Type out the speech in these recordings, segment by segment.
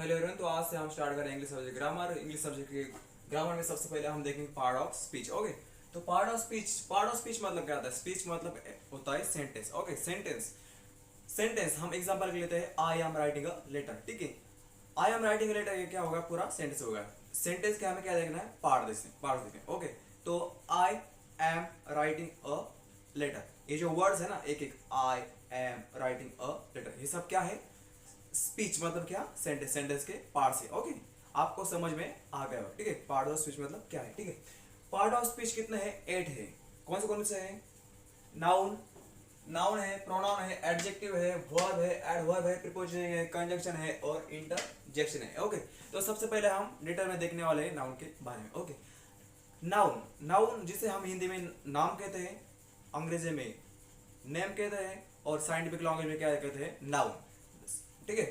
Hello everyone. तो आज से हम स्टार्ट करें English subject grammar. English subject के ग्रामर में सबसे पहले हम देखेंगे पार्ट ऑफ स्पीच। ओके, तो पार्ट ऑफ स्पीच मतलब क्या होता है? स्पीच मतलब होता है सेंटेंस। ओके, सेंटेंस हम एग्जांपल के लेते हैं, I am writing a letter. ठीक है, I am writing a letter, ये क्या होगा? पूरा सेंटेंस होगा। सेंटेंस के हमें क्या देखना है? पार्ट देखें। ओके, तो I am writing a letter, ये जो वर्ड्स है ना, एक एक, I am writing a letter, ये सब क्या है? स्पीच मतलब क्या? सेंटेंस के पार्ट से। ओके, आपको समझ में आ गया होगा। ठीक है, पार्ट ऑफ स्पीच मतलब क्या है। ठीक है, पार्ट ऑफ स्पीच कितने हैं? 8 है। कौन से हैं? नाउन, नाउन है, प्रोनाउन है, एडजेक्टिव है, वर्ब है, एडवर्ब है, प्रीपोजिशन है, कंजंक्शन है और इंटरजेक्शन है। ओके, तो सबसे पहले हम डिटेल में देखने वाले हैं नाउन के बारे में। ओके, नाउन, नाउन जिसे हम हिंदी में नाम कहते हैं, अंग्रेजी में नेम कहते हैं और साइंटिफिक लैंग्वेज में क्या कहते हैं? नाउन। ठीक है,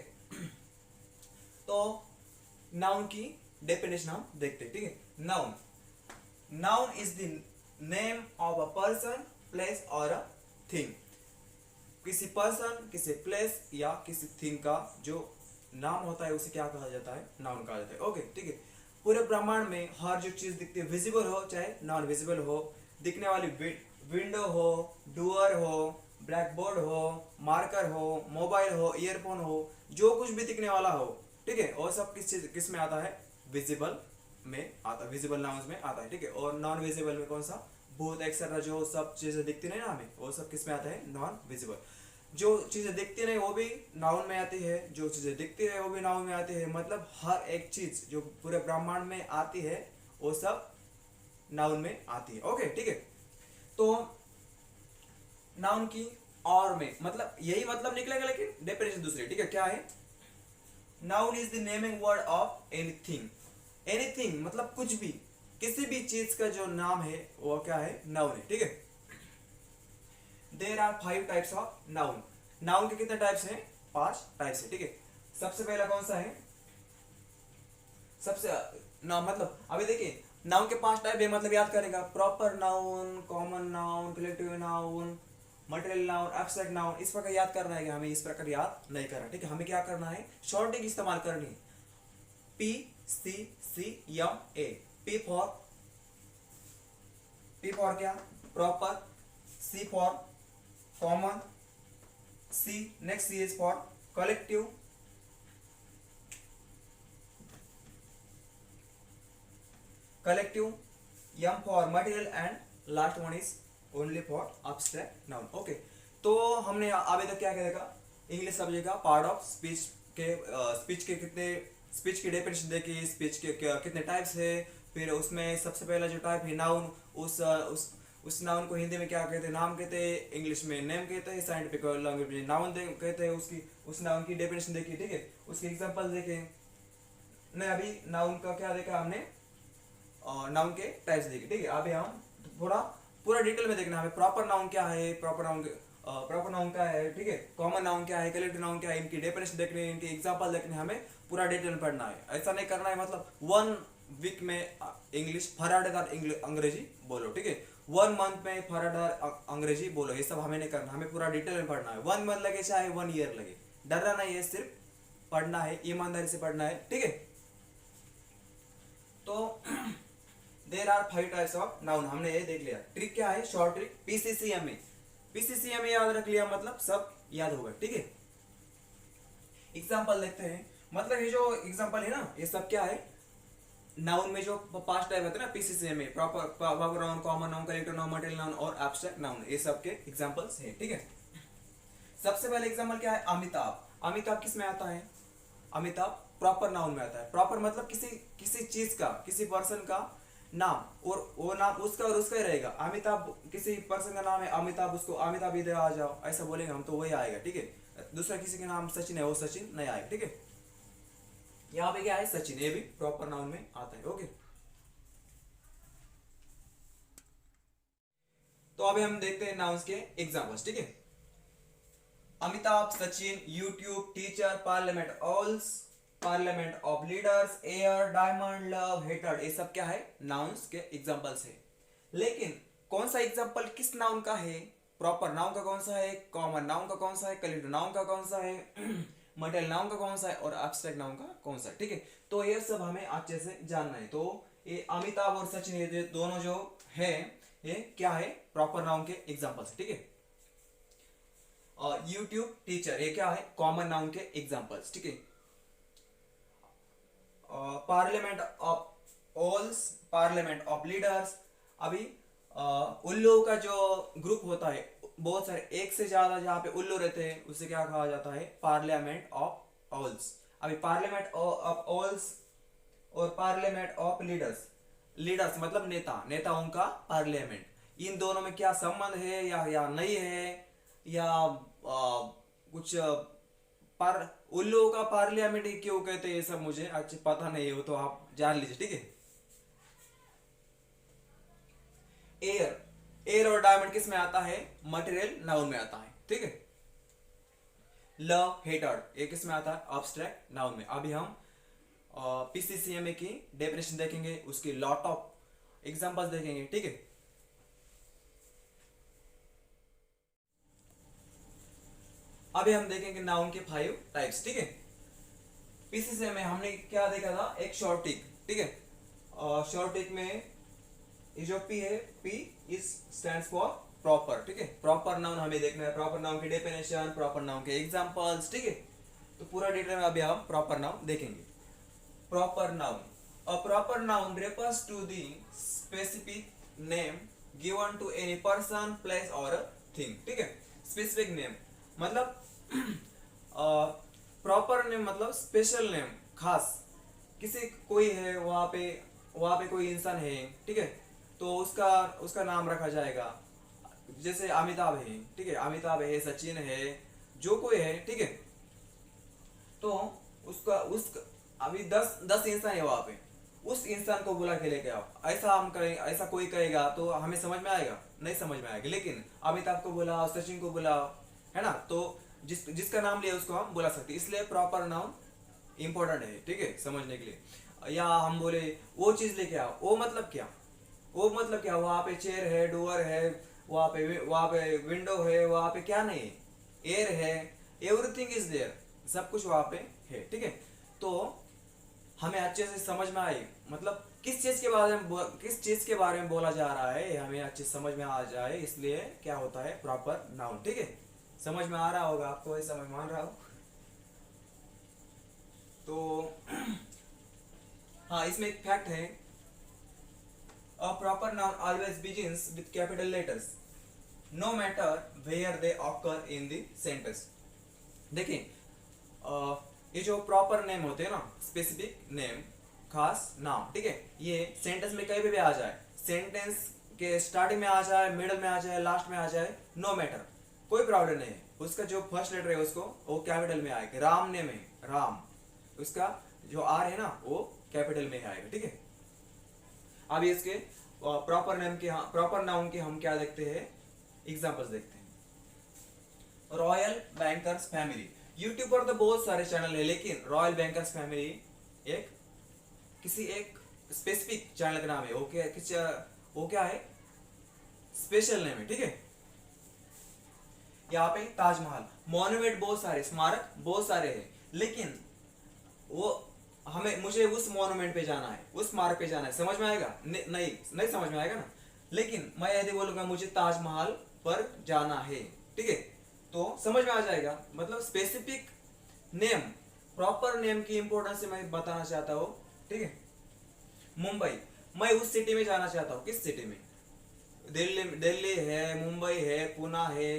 तो नाउन की डेफिनेशन हम देखते हैं। ठीक है, noun, noun is the name of a person, place और अ थिंग। किसी पर्सन, किसी प्लेस या किसी थिंग का जो नाम होता है उसे क्या कहा जाता है? नाउन कहा जाता है। ओके, ठीक है, पूरे ब्रह्मांड में हर जो चीज दिखती है, विजिबल हो चाहे नॉन विजिबल हो, दिखने वाली विंडो हो, डोर हो, ब्लैक बोर्ड हो, मार्कर हो, मोबाइल हो, ईयरफोन हो, जो कुछ भी दिखने वाला हो, ठीक है, और सब किस में आता है? विजिबल में आता है, विजिबल नाउन्स में आता है। ठीक है, और नॉन विजिबल में कौन सा? भूत एक्सेट्रा, जो सब चीजें दिखती नहीं ना हमें, वो सब किस में आता है? Non visible. जो चीजें दिखती नहीं वो भी नाउन में आती है, जो चीजें दिखती है वो भी नाउन में आती है। मतलब हर एक चीज जो पूरे ब्रह्मांड में आती है वो सब नाउन में आती है। ओके, ठीक है, तो नाउन की और में मतलब यही मतलब निकलेगा, लेकिन डेफिनेशन दूसरी। ठीक है, क्या है? Noun is the naming word of anything. Anything मतलब कुछ भी, किसी भी चीज का जो नाम है वो क्या है? नाउन है। ठीक है, there are 5 types of noun. Noun के कितने टाइप्स हैं? 5 टाइप्स है। ठीक है, सबसे पहला कौन सा है? सबसे ना मतलब अभी देखिए, नाउन के 5 टाइप है, मतलब याद करेगा, proper noun, common noun, collective noun, material noun, abstract noun. इस प्रकार याद करना है कि हमें इस प्रकार याद नहीं करना। ठीक है, हमें क्या करना है? शॉर्टिंग इस्तेमाल करनी है। P C C M A. P for, P for क्या? Proper. C for common. C next, C is for collective. Collective, M for material and last one is only for abstract noun. Okay, तो हमने अभी तक क्या क्या देखा? English subject का part of speech के, स्पीच के कितने, स्पीच की डेफिनेशन देखी, स्पीच के कितने टाइप्स है। फिर उसमें सबसे पहला जो टाइप है नाउन, उस नाउन को हिंदी में क्या कहते हैं? नाम कहते हैं, इंग्लिश में नेम कहते हैं, साइंटिफिक लैंग्वेज में नाउन कहते हैं। उसकी उस नाउन की डेफिनेशन देखी। ठीक है, उसके एग्जांपल देखे। नहीं, अभी नाउन का क्या देखा हमने? नाउन के टाइप्स देखे। ठीक है, अभी हम थोड़ा पूरा डिटेल में देखना है हमें। प्रॉपर नाउन क्या है, प्रॉपर नाउन क्या है, ठीक है, कॉमन नाउन क्या है, कलेक्टिव नाउन क्या है, इनकी डेफिनेशन देखनी है, इनके एग्जांपल देखने हैं, हमें पूरा डिटेल में पढ़ना है। ऐसा नहीं करना है मतलब 1 वीक में इंग्लिश फटाफट अंग्रेजी बोलो। ठीक है, 1 मंथ में फटाफट अंग्रेजी बोलो, ये सब हमें नहीं करना। हमें पूरा डिटेल में पढ़ना है। 1 मंथ लगे चाहे 1 ईयर लगे, डरना नहीं है, सिर्फ पढ़ना है, ईमानदारी से पढ़ना है। ठीक है, तो there are 5 types of noun, हमने ये देख लिया। ट्रिक क्या है? Short trick, पीसीसीएमए। पीसीसीएमए याद रख लिया मतलब सब याद होगा। ठीक है, एग्जांपल देखते हैं। मतलब ये जो एग्जांपल है ना, ये सब क्या है? नाउन में जो 5 टाइप होते हैं ना PCCMA, proper noun, common noun, collective noun, material noun और एब्स्ट्रैक्ट नाउन, ये सब के एग्जांपल्स हैं। ठीक है, सबसे पहले एग्जांपल क्या है? अमिताभ। अमिताभ किस में आता है? अमिताभ प्रॉपर नाउन में आता है। प्रॉपर मतलब किसी किसी चीज का, किसी पर्सन का नाम, और वो नाम उसका और उसका ही रहेगा। अमिताभ किसी पर्सन का नाम है अमिताभ, उसको अमिताभ इधर आ जाओ ऐसा बोलेंगे हम तो वही आएगा। ठीक है, दूसरा किसी के नाम सचिन है, वो सचिन नहीं आएगा। ठीक है, यहाँ पे क्या है? सचिन, ये भी प्रॉपर नाउन में आता है। ओके, तो अभी हम देखते हैं नाउन्स के एग्जाम्पल्स। ठीक है, Amitabh, Sachin, YouTube, teacher, parliament, owls, parliament of leaders, air, diamond, love, hater, ये सब क्या है? नाउन्स के एग्जांपल्स है। लेकिन कौन सा एग्जांपल किस नाउन का है? प्रॉपर नाउन का कौन सा है, कॉमन नाउन का कौन सा है, कलेक्टिव नाउन का कौन सा है, मटेरियल नाउन का कौन सा है और एब्स्ट्रैक्ट नाउन का कौन सा है, ठीक है। तो ये सब हमें अच्छे से जानना है। तो ये अमिताभ और सचिन, ये दोनों जो है ये क्या है, प्रॉपर नाउन के एग्जांपल्स, ठीक है। और यूट्यूब टीचर ये क्या है, कॉमन नाउन के एग्जांपल्स, ठीक है। Parliament of owls, parliament of leaders. अभी उल्लू का जो ग्रुप होता है, बहुत सारे, एक से ज्यादा जहां पे उल्लू रहते हैं उसे क्या कहा जाता है, पार्लियामेंट ऑफ ऑल्स। अभी पार्लियामेंट ऑफ ऑल्स और पार्लियामेंट ऑफ लीडर्स, लीडर्स मतलब नेता, नेताओं का पार्लियामेंट, इन दोनों में क्या संबंध है या नहीं है, या कुछ पर उल्लू का पार्लियामेंट ही क्यों कहते हैं, ये सब मुझे अच्छे पता नहीं हो, तो आप जान लीजिए, ठीक है। एयर, एयर और डायमंड किस में आता है, मटेरियल नाउन में आता है, ठीक है। लव हेटेड ये किस में आता है, एब्स्ट्रैक्ट नाउन में। अभी हम पीसीसीएमए की डेफिनेशन देखेंगे, उसकी लॉट ऑफ एग्जांपल्स देखेंगे, ठीक है। अभी हम देखेंगे नाउन के 5 टाइप्स, ठीक है। पीसीसीएम में हमने क्या देखा था, एक शॉर्ट टिक, ठीक है। शॉर्ट टिक में ये जो पी है, P is stands for proper, ठीक है। प्रॉपर नाउन हमें देखना है, प्रॉपर नाउन की डेफिनेशन, प्रॉपर नाउन के एग्जांपल्स, ठीक है। तो पूरा डिटेल में अभी हम प्रॉपर नाउन देखेंगे। Proper noun, a proper noun refers to the specific name given to any person, place or thing, ठीक है। स्पेसिफिक नेम मतलब प्रॉपर नेम मतलब स्पेशल नेम, खास, किसी कोई है वहां पे कोई इंसान है, ठीक है, तो उसका नाम रखा जाएगा। जैसे अमिताभ है, ठीक है, अमिताभ है, सचिन है, जो कोई है, ठीक है, तो उसका अभी 10 इंसान है वहां पे, उस इंसान को बुला के लेके आओ, ऐसा हम करें, ऐसा कोई कहेगा तो हमें समझ में आएगा, नहीं समझ में आएगा। लेकिन अमिताभ को बुलाओ, सचिन को बुलाओ, है ना, तो जिसका नाम लिया उसको हम बुला सकते, इसलिए प्रॉपर नाउन इंपॉर्टेंट है, ठीक है, समझने के लिए। या हम बोले वो चीज लेके आओ, वो मतलब क्या, वो मतलब क्या, वहां पे चेयर है, डोर है, वहां पे विंडो है, वहां पे क्या नहीं है, एयर है, एवरीथिंग इज देयर, सब कुछ वहां पे है, ठीक है। तो हमें अच्छे से समझ में आए, मतलब किस चीज के बारे में बोला जा रहा है, हमें अच्छे से समझ में आ जाए, इसलिए क्या होता है, प्रॉपर नाउन, ठीक है। समझ में आ रहा होगा आपको, ये समझ मान रहा हो तो हाँ, इसमें एक फैक्ट है, a proper noun always begins with capital letters no matter where they occur in the sentence. देखिए, ये जो प्रॉपर नेम होते हैं ना, स्पेसिफिक नेम, खास नाम, ठीक है, ये सेंटेंस में कहीं भी आ जाए, सेंटेंस के स्टार्टिंग में आ जाए, मिडल में आ जाए, लास्ट में आ जाए, नो मैटर, कोई प्रॉब्लम नहीं है। उसका जो फर्स्ट लेटर है उसको वो कैपिटल में आएगा। राम नेम है, राम, उसका जो आर है ना वो कैपिटल में आएगा, ठीक है। अब इसके प्रॉपर नेम के, प्रॉपर नाउन के हम क्या देखते हैं, एग्जांपल्स देखते हैं। रॉयल बैंकर्स फैमिली, यूट्यूब पर तो बहुत सारे चैनल है, लेकिन रॉयल बैंकर्स फैमिली एक किसी एक स्पेसिफिक चैनल का नाम है, वो क्या है, स्पेशल नेम है, ठीक है। यहाँ पे ताजमहल, मॉन्यूमेंट बहुत सारे, स्मारक बहुत सारे हैं, लेकिन मुझे उस मॉन्यूमेंट पे जाना है, उस स्मारक पे जाना है, समझ में आएगा, नहीं समझ में आएगा ना। लेकिन मैं यदि बोलूंगा मुझे ताजमहल पर जाना है, ठीक है, तो समझ में आ जाएगा। मतलब स्पेसिफिक नेम, प्रॉपर नेम की इंपॉर्टेंस से मैं बताना चाहता हूँ, ठीक है। मुंबई, मैं उस सिटी में जाना चाहता हूँ, किस सिटी में, दिल्ली है, मुंबई है, पुणे है,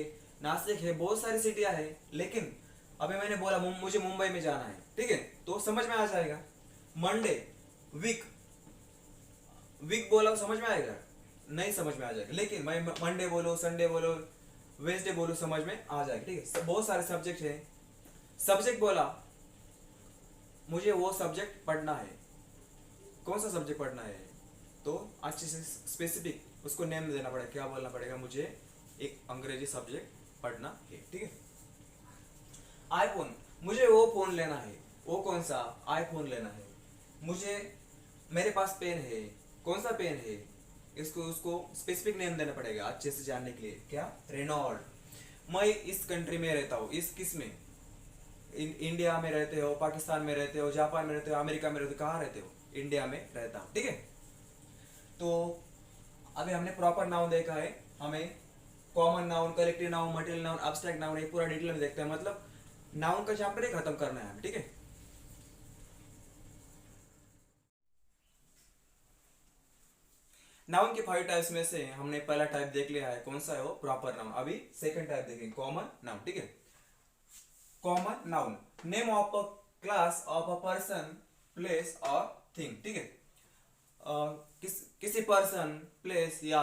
नासिक है, बहुत सारी सिटियां है, लेकिन अभी मैंने बोला मुझे मुंबई में जाना है, ठीक है, तो समझ में आ जाएगा। मंडे, वीक, वीक बोला समझ में आएगा, नहीं समझ में आ जाएगा। लेकिन मैं मंडे बोलो, संडे बोलो, वेंसडे बोलो, समझ में आ जाएगा, ठीक है। बहुत सारे सब्जेक्ट है, सब्जेक्ट बोला मुझे वो सब्जेक्ट पढ़ना है, कौन सा सब्जेक्ट पढ़ना है, तो अच्छे से स्पेसिफिक उसको नेम देना पड़ेगा, क्या बोलना पड़ेगा, मुझे एक अंग्रेजी सब्जेक्ट पढ़ना है, ठीक है। आईफोन, मुझे वो फोन लेना है, वो कौन सा आईफोन लेना है, मुझे मेरे पास पेन है, कौन सा पेन है, उसको स्पेसिफिक नेम देना पड़ेगा अच्छे से जानने के लिए। क्या, रेनॉल्ड। मैं इस कंट्री में रहता हूँ, इस किस में, इंडिया में रहते हो, पाकिस्तान में रहते हो, जापान में रहते हो, अमेरिका में रहते हो, कहाँ रहते हो? इंडिया में रहता हूँ, ठीक है। तो अभी हमने प्रॉपर नाउन देखा है, हमें common noun, collective noun, material noun, abstract noun एक पूरा डिटेल में देखते हैं, मतलब नाउन का चैप्टर ही खत्म करना है, ठीक है। नाउन के 5 टाइप्स में से हमने पहला टाइप देख लिया है, कौन सा है वो? Proper noun. अभी सेकंड टाइप देखेंगे, कॉमन नाउन, ठीक है। Common noun, name of a class of a person, place और थिंग, ठीक है। किसी पर्सन, प्लेस या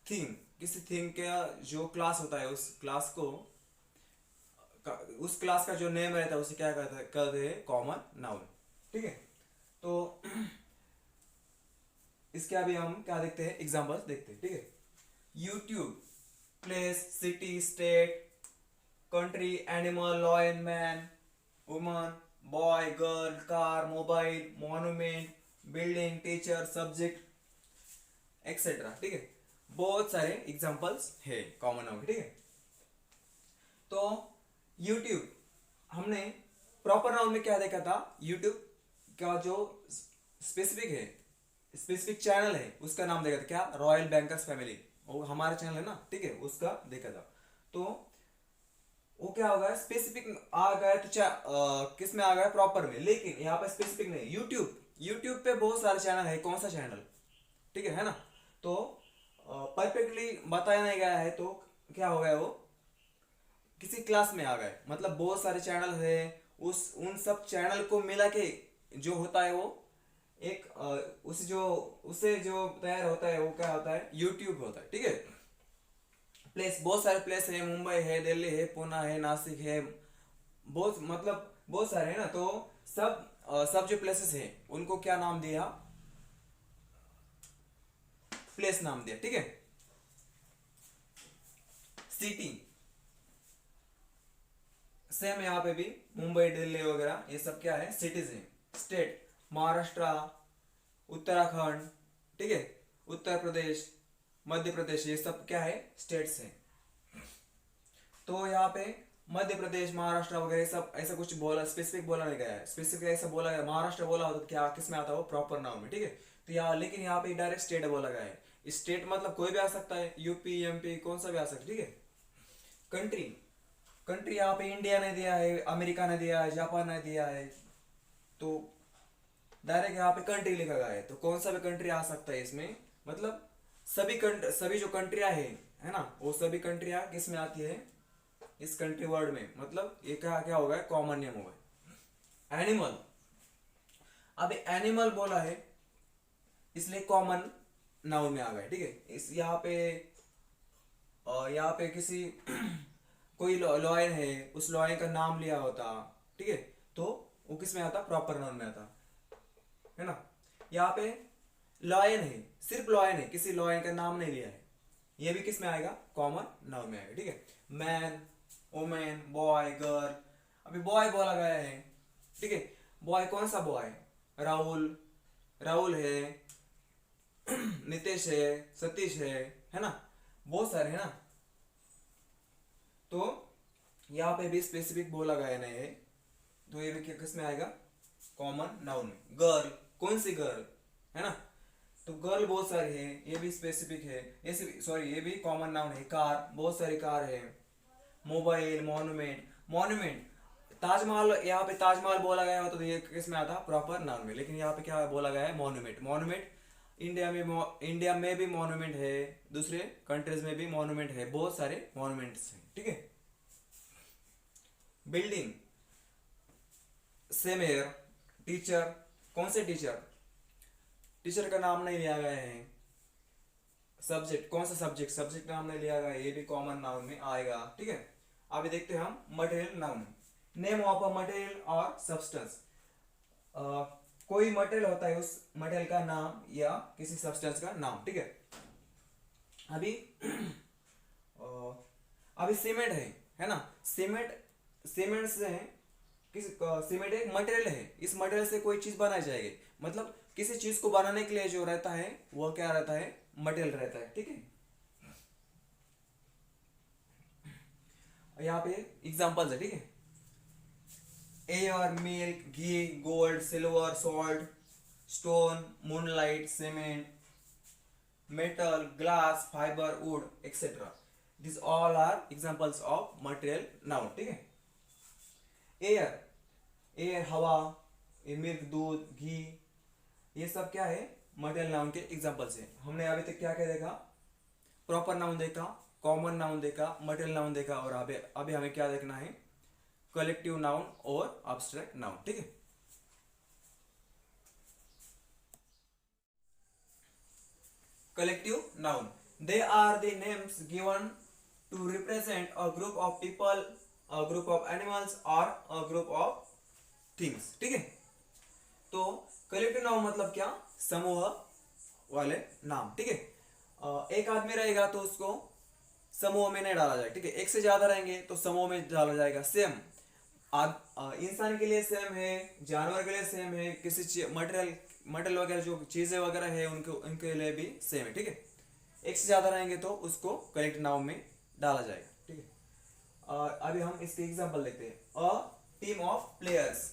थिंग, किसी थिंग का जो क्लास होता है उस क्लास को, उस क्लास का जो नेम रहता है उसे क्या कहते हैं? कॉमन नाउन, ठीक है। तो इसके अभी हम क्या देखते हैं? एग्जांपल्स देखते हैं, ठीक है। YouTube, place, city, state, country, animal, lion, man, woman, boy, girl, car, mobile, monument, building, teacher, subject etcetera, ठीक है। बहुत सारे एग्जांपल्स है कॉमन नाउन के, ठीक है। तो यूट्यूब, हमने प्रॉपर नाउन में क्या देखा था? यूट्यूब का जो स्पेसिफिक है, स्पेसिफिक चैनल है, उसका नाम देखा था क्या? रॉयल बैंकर्स फैमिली, वो हमारा चैनल है ना, ठीक है, उसका देखा था। तो वो क्या होगा? स्पेसिफिक आ गया तो किस में आ गया? प्रॉपर में, लेकिन यहाँ पे स्पेसिफिक नहीं। यूट्यूब, यूट्यूब पे बहुत सारे चैनल है, कौन सा चैनल, ठीक है ना। तो परफेक्टली बताया नहीं गया है, तो क्या हो गया? वो किसी क्लास में आ गए, मतलब बहुत सारे चैनल है, उस उन सब चैनल को मिला के जो होता है वो एक उससे जो तैयार होता है वो क्या होता है? यूट्यूब होता है, ठीक है। प्लेस, बहुत सारे प्लेस है, मुंबई है, दिल्ली है, पुणे है, नासिक है, बहुत मतलब बहुत सारे हैं ना। तो सब जो प्लेसेस हैं उनको क्या नाम दिया? प्लेस नाम दिया, ठीक है। सिटी, सेम यहाँ पे भी मुंबई, दिल्ली वगैरह ये सब क्या है? सिटीज हैं। स्टेट, महाराष्ट्र, उत्तराखंड, ठीक है, उत्तर प्रदेश, मध्य प्रदेश, ये सब क्या है? स्टेट्स हैं। तो यहाँ पे मध्य प्रदेश, महाराष्ट्र वगैरह सब ऐसा कुछ बोला, स्पेसिफिक बोला नहीं गया है। स्पेसिफिक ऐसा बोला गया, महाराष्ट्र बोला होता तो क्या किस में आता? वो प्रॉपर नाउन में, ठीक है। तो यहाँ, लेकिन यहाँ पे डायरेक्ट स्टेट बोला गया है। स्टेट मतलब कोई भी आ सकता है, यूपी, एमपी, कौन सा भी आ सकता है, ठीक है। कंट्री, कंट्री यहाँ पे इंडिया ने दिया है, अमेरिका ने दिया है, जापान ने दिया है, तो डायरेक्ट यहाँ पे कंट्री लिखा गया है, तो कौन सा भी कंट्री आ सकता है इसमें, मतलब सभी जो कंट्रियां है ना, वो सभी कंट्रियां किस में आती है? इस कंट्री वर्ड में, मतलब ये क्या क्या होगा? कॉमन नेम होगा। एनिमल, अब एनिमल बोला है इसलिए कॉमन नाउन में आ गए, ठीक है। इस यहाँ पे किसी कोई लॉयन है, उस लॉयन का नाम लिया होता, ठीक है, तो वो किस में आता? प्रॉपर नाउन में आता है ना। यहाँ पे लॉयन है, सिर्फ लॉयन है, किसी लॉयन का नाम नहीं लिया है, ये भी किस में आएगा? कॉमन नाउन में आएगा, ठीक है। मैन, वुमेन, बॉय, गर्ल, अभी बॉय बोला गया है, ठीक है। बॉय कौन सा बॉय? राहुल, राहुल है, नितेश है, सतीश है ना, बहुत सारे है ना। तो यहाँ पे भी स्पेसिफिक बोला गया नहीं है, तो ये भी किस में आएगा? कॉमन नाउन में। गर्ल, कौन सी गर्ल, है ना, तो गर्ल बहुत सारी है, ये भी स्पेसिफिक है, सॉरी ये भी कॉमन नाउन है। कार, बहुत सारी कार है। मोबाइल, मॉन्यूमेंट, मॉन्यूमेंट, ताजमहल, यहाँ पे ताजमहल बोला गया हो तो ये किस में आता? प्रॉपर नाउन में, लेकिन यहाँ पे क्या बोला गया है? मॉन्यूमेंट। मॉन्यूमेंट इंडिया में भी मॉन्यूमेंट है, दूसरे कंट्रीज में भी मॉन्यूमेंट है, बहुत सारे मॉन्यूमेंट्स हैं, ठीक है। Building, same air. टीचर, कौन से टीचर? टीचर का नाम नहीं लिया गया है। सब्जेक्ट, कौन सा सब्जेक्ट? सब्जेक्ट नाम नहीं लिया गया है, ये भी कॉमन नाउन में आएगा, ठीक है। अभी देखते हैं हम material noun. Name of a material और सब्सटेंस, कोई मटेरियल होता है, उस मटेरियल का नाम या किसी सब्सटेंस का नाम, ठीक है। अभी अभी सीमेंट है ना, सीमेंट, सीमेंट से किस सीमेंट एक मटेरियल है, इस मटेरियल से कोई चीज बनाई जाएगी, मतलब किसी चीज को बनाने के लिए जो रहता है वो क्या रहता है? मटेरियल रहता है, ठीक है। यहाँ पे एग्जांपल्स है, ठीक है। Air, milk, ghee, gold, silver, salt, stone, moonlight, cement, metal, glass, fiber, wood, etc. These all are examples of material noun. ठीक है। एयर, एयर हवा, मिल्क दूध, घी, ये सब क्या है, मटेरियल नाउन के एग्जांपल्स हैं। हमने अभी तक क्या क्या देखा, प्रॉपर नाउन देखा, कॉमन नाउन देखा, मटेरियल नाउन देखा, और अभी हमें क्या देखना है, कलेक्टिव नाउन और एब्स्ट्रैक्ट नाउन। ठीक है। Collective noun. They are the names given to represent a group of people, a group of animals or a group of things. ठीक है। तो कलेक्टिव नाउन मतलब क्या, समूह वाले नाम। ठीक है। एक आदमी रहेगा तो उसको समूह में नहीं डाला जाएगा। ठीक है। एक से ज्यादा रहेंगे तो समूह में डाला जाएगा। सेम इंसान के लिए सेम है, जानवर के लिए सेम है, किसी मटेरियल वगैरह जो चीजें वगैरह है उनके लिए भी सेम है। ठीक है। एक से ज्यादा रहेंगे तो उसको कलेक्टिव नाउन में डाला जाएगा। ठीक है। अभी हम इसके एग्जांपल देखते हैं। A team of players,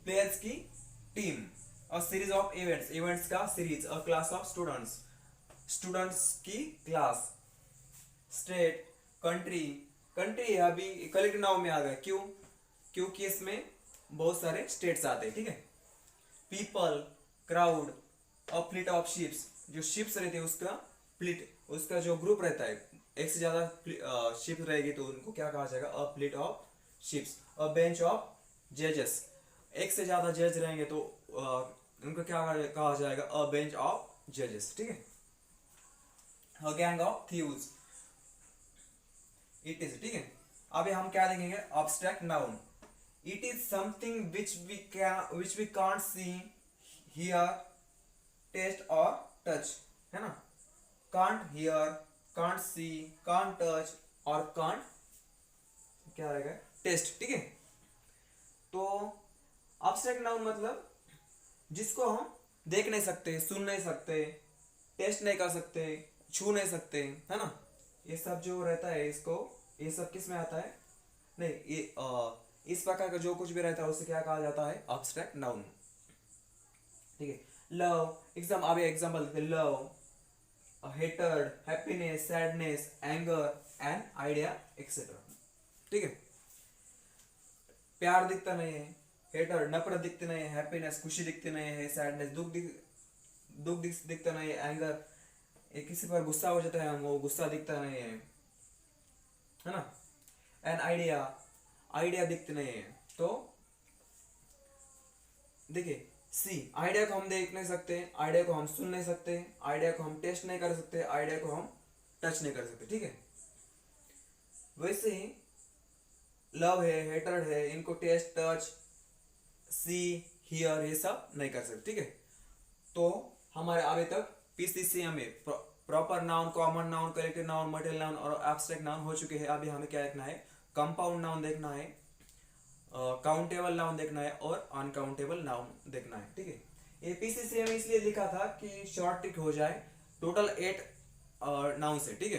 players की team. A series of events, events का series. A class of students, students की क्लास। स्टेट, कंट्री, कंट्री अभी कलेक्टिव नाउन में आ गया। क्यों, क्योंकि इसमें बहुत सारे स्टेट्स आते हैं। ठीक है। People, crowd, a fleet of ships, जो शिप्स रहते हैं उसका फ्लीट, उसका जो ग्रुप रहता है, एक से ज्यादा शिप रहेगी तो उनको क्या कहा जाएगा, a fleet of ships. A bench of जजेस, एक से ज्यादा जज रहेंगे तो उनको क्या कहा जाएगा, अ बेंच ऑफ जजेस। ठीक है। A gang of thieves, it is. ठीक है। अभी हम क्या देखेंगे, abstract noun. It is something which we can't see, hear, taste or touch, है ना। can't hear, can't see, can't touch और can't क्या रहेगा, taste। ठीक है। तो एब्स्ट्रैक्ट नाउन मतलब जिसको हम देख नहीं सकते, सुन नहीं सकते, टेस्ट नहीं कर सकते, छू नहीं सकते, है ना। ये सब जो रहता है, इसको ये सब किस में आता है, नहीं ये इस प्रकार का जो कुछ भी रहता है उसे क्या कहा जाता है, एब्स्ट्रैक्ट नाउन। ठीक है। लव, एग्जाम्पल देखते हैं। Love, hatred, happiness, sadness, anger, and idea, etcetera. ठीक है। प्यार दिखता नहीं है, हेटर्ड नफरत दिखती नहीं है, हैप्पीनेस खुशी दिखती नहीं है, सैडनेस दुख दिखता नहीं है, एंगर किसी पर गुस्सा हो जाता है, वो गुस्सा दिखता नहीं है ना। एंड आइडिया दिखते नहीं है। तो देखिए, सी, आइडिया को हम देख नहीं सकते, आइडिया को हम सुन नहीं सकते, आइडिया को हम टेस्ट नहीं कर सकते, आइडिया को हम टच नहीं कर सकते। ठीक है। वैसे ही लव है, हेटर्ड है, इनको टेस्ट, टच, सी, हियर ये सब नहीं कर सकते। ठीक है। तो हमारे अभी तक पीसीसीएम में proper noun, common noun, collective noun, material noun और एब्स्ट्रैक्ट नाउन हो चुके हैं। अभी हमें क्या देखना है, कंपाउंड नाउन देखना है, काउंटेबल नाउन देखना है और अनकाउंटेबल नाउन देखना है। ठीक है। ये पीसीसीएम इसलिए लिखा था कि शॉर्ट ट्रिक हो जाए। टोटल 8 नाउन है। ठीक है।